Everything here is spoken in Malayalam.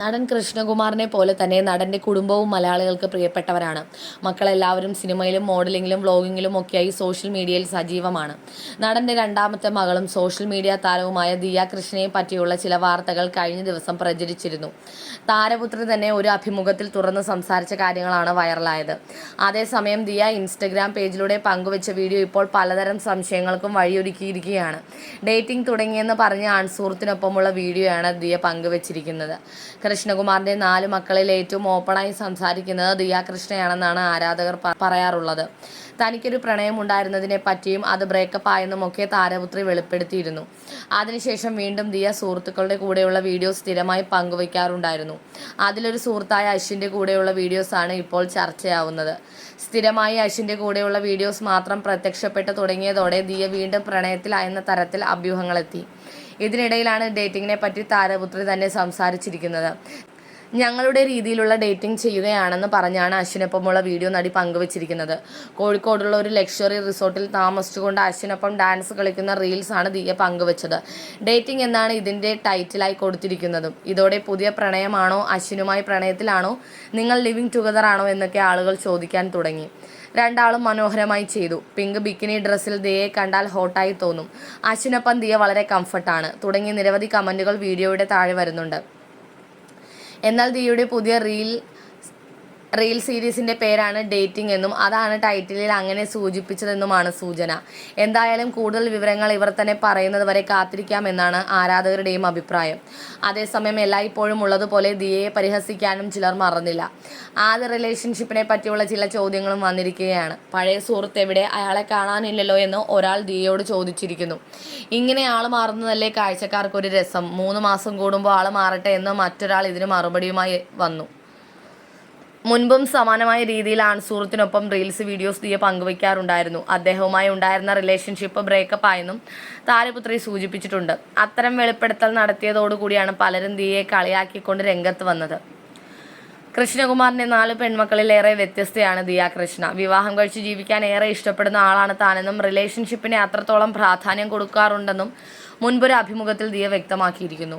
നടൻ കൃഷ്ണകുമാറിനെ പോലെ തന്നെ നടന്റെ കുടുംബവും മലയാളികൾക്ക് പ്രിയപ്പെട്ടവരാണ്. മക്കളെല്ലാവരും സിനിമയിലും മോഡലിംഗിലും വ്ലോഗിംഗിലും ഒക്കെയായി സോഷ്യൽ മീഡിയയിൽ സജീവമാണ്. നടന്റെ രണ്ടാമത്തെ മകളും സോഷ്യൽ മീഡിയ താരവുമായ ദിയ കൃഷ്ണയെ പറ്റിയുള്ള ചില വാർത്തകൾ കഴിഞ്ഞ ദിവസം പ്രചരിച്ചിരുന്നു. താരപുത്രി തന്നെ ഒരു അഭിമുഖത്തിൽ തുറന്ന് സംസാരിച്ച കാര്യങ്ങളാണ് വൈറലായത്. അതേസമയം ദിയ ഇൻസ്റ്റഗ്രാം പേജിലൂടെ പങ്കുവച്ച വീഡിയോ ഇപ്പോൾ പലതരം സംശയങ്ങൾക്കും വഴിയൊരുക്കിയിരിക്കുകയാണ്. ഡേറ്റിംഗ് തുടങ്ങിയെന്ന് പറഞ്ഞ ആൺസുഹൃത്തിനൊപ്പമുള്ള വീഡിയോയാണ് ദിയ പങ്കുവച്ചിരിക്കുന്നത്. കൃഷ്ണകുമാറിന്റെ 4 മക്കളിൽ ഏറ്റവും ഓപ്പണായി സംസാരിക്കുന്നത് ദിയ കൃഷ്ണയാണെന്നാണ് ആരാധകർ പറയാറുള്ളത്. തനിക്കൊരു പ്രണയം ഉണ്ടായിരുന്നതിനെ പറ്റിയും അത് ബ്രേക്കപ്പ് ആയെന്നുമൊക്കെ താരപുത്രി വെളിപ്പെടുത്തിയിരുന്നു. അതിനുശേഷം വീണ്ടും ദിയ സുഹൃത്തുക്കളുടെ കൂടെയുള്ള വീഡിയോസ് സ്ഥിരമായി പങ്കുവയ്ക്കാറുണ്ടായിരുന്നു. അതിലൊരു സുഹൃത്തായ അശ്വിൻ്റെ കൂടെയുള്ള വീഡിയോസാണ് ഇപ്പോൾ ചർച്ചയാവുന്നത്. സ്ഥിരമായി അശ്വിൻ്റെ കൂടെയുള്ള വീഡിയോസ് മാത്രം പ്രത്യക്ഷപ്പെട്ടു തുടങ്ങിയതോടെ ദിയ വീണ്ടും പ്രണയത്തിലായെന്ന തരത്തിൽ അഭ്യൂഹങ്ങളെത്തി. ഇതിനിടയിലാണ് ഡേറ്റിങ്ങിനെ പറ്റി താരപുത്രി തന്നെ സംസാരിച്ചിരിക്കുന്നത്. ഞങ്ങളുടെ രീതിയിലുള്ള ഡേറ്റിംഗ് ചെയ്യുകയാണെന്ന് പറഞ്ഞാണ് അശ്വിനൊപ്പമുള്ള വീഡിയോ നടി പങ്കുവച്ചിരിക്കുന്നത്. കോഴിക്കോടുള്ള ഒരു ലക്ഷറി റിസോർട്ടിൽ താമസിച്ചുകൊണ്ട് അശ്വിനൊപ്പം ഡാൻസ് കളിക്കുന്ന റീൽസാണ് ദിയ പങ്കുവച്ചത്. ഡേറ്റിംഗ് എന്നാണ് ഇതിൻ്റെ ടൈറ്റിലായി കൊടുത്തിരിക്കുന്നതും. ഇതോടെ പുതിയ പ്രണയമാണോ, അശ്വിനുമായി പ്രണയത്തിലാണോ, നിങ്ങൾ ലിവിങ് ടുഗദർ ആണോ എന്നൊക്കെ ആളുകൾ ചോദിക്കാൻ തുടങ്ങി. രണ്ടാളും മനോഹരമായി ചെയ്തു. പിങ്ക് ബിക്കിനി ഡ്രസ്സിൽ ദിയയെ കണ്ടാൽ ഹോട്ടായി തോന്നും. അശ്വിനൊപ്പം ദിയ വളരെ കംഫർട്ടാണ് തുടങ്ങി നിരവധി കമൻറ്റുകൾ വീഡിയോയുടെ താഴെ വരുന്നുണ്ട്. എന്നാൽ ദിയയുടെ പുതിയ റീൽ സീരീസിൻ്റെ പേരാണ് ഡേറ്റിംഗ് എന്നും അതാണ് ടൈറ്റിലിൽ അങ്ങനെ സൂചിപ്പിച്ചതെന്നുമാണ് സൂചന. എന്തായാലും കൂടുതൽ വിവരങ്ങൾ ഇവർ തന്നെ പറയുന്നത് വരെ കാത്തിരിക്കാമെന്നാണ് ആരാധകരുടെയും അഭിപ്രായം. അതേസമയം എല്ലായ്പ്പോഴും ഉള്ളതുപോലെ ദിയയെ പരിഹസിക്കാനും ചിലർ മറന്നില്ല. ആദ്യ റിലേഷൻഷിപ്പിനെ പറ്റിയുള്ള ചില ചോദ്യങ്ങളും വന്നിരിക്കുകയാണ്. പഴയ സുഹൃത്ത് എവിടെ, അയാളെ കാണാനില്ലല്ലോ എന്ന് ഒരാൾ ദിയയോട് ചോദിച്ചിരിക്കുന്നു. ഇങ്ങനെ ആൾ മാറുന്നതല്ലേ കാഴ്ചക്കാർക്കൊരു രസം, 3 മാസം കൂടുമ്പോൾ ആൾ മാറട്ടെ എന്ന് മറ്റൊരാൾ ഇതിന് മറുപടിയുമായി വന്നു. മുൻപും സമാനമായ രീതിയിൽ ആൺസുഹൃത്തിനൊപ്പം റീൽസ് വീഡിയോസ് ദിയ പങ്കുവയ്ക്കാറുണ്ടായിരുന്നു. അദ്ദേഹവുമായി ഉണ്ടായിരുന്ന റിലേഷൻഷിപ്പ് ബ്രേക്കപ്പ് ആയെന്നും താരപുത്രി സൂചിപ്പിച്ചിട്ടുണ്ട്. അത്തരം വെളിപ്പെടുത്തൽ നടത്തിയതോടുകൂടിയാണ് പലരും ദിയയെ കളിയാക്കിക്കൊണ്ട് രംഗത്ത് വന്നത്. കൃഷ്ണകുമാറിന്റെ 4 പെൺമക്കളിലേറെ വ്യത്യസ്തയാണ് ദിയ കൃഷ്ണ. വിവാഹം കഴിച്ച് ജീവിക്കാൻ ഏറെ ഇഷ്ടപ്പെടുന്ന ആളാണ് താനെന്നും റിലേഷൻഷിപ്പിനെ അത്രത്തോളം പ്രാധാന്യം കൊടുക്കാറുണ്ടെന്നും മുൻപൊരു അഭിമുഖത്തിൽ ദിയ വ്യക്തമാക്കിയിരിക്കുന്നു.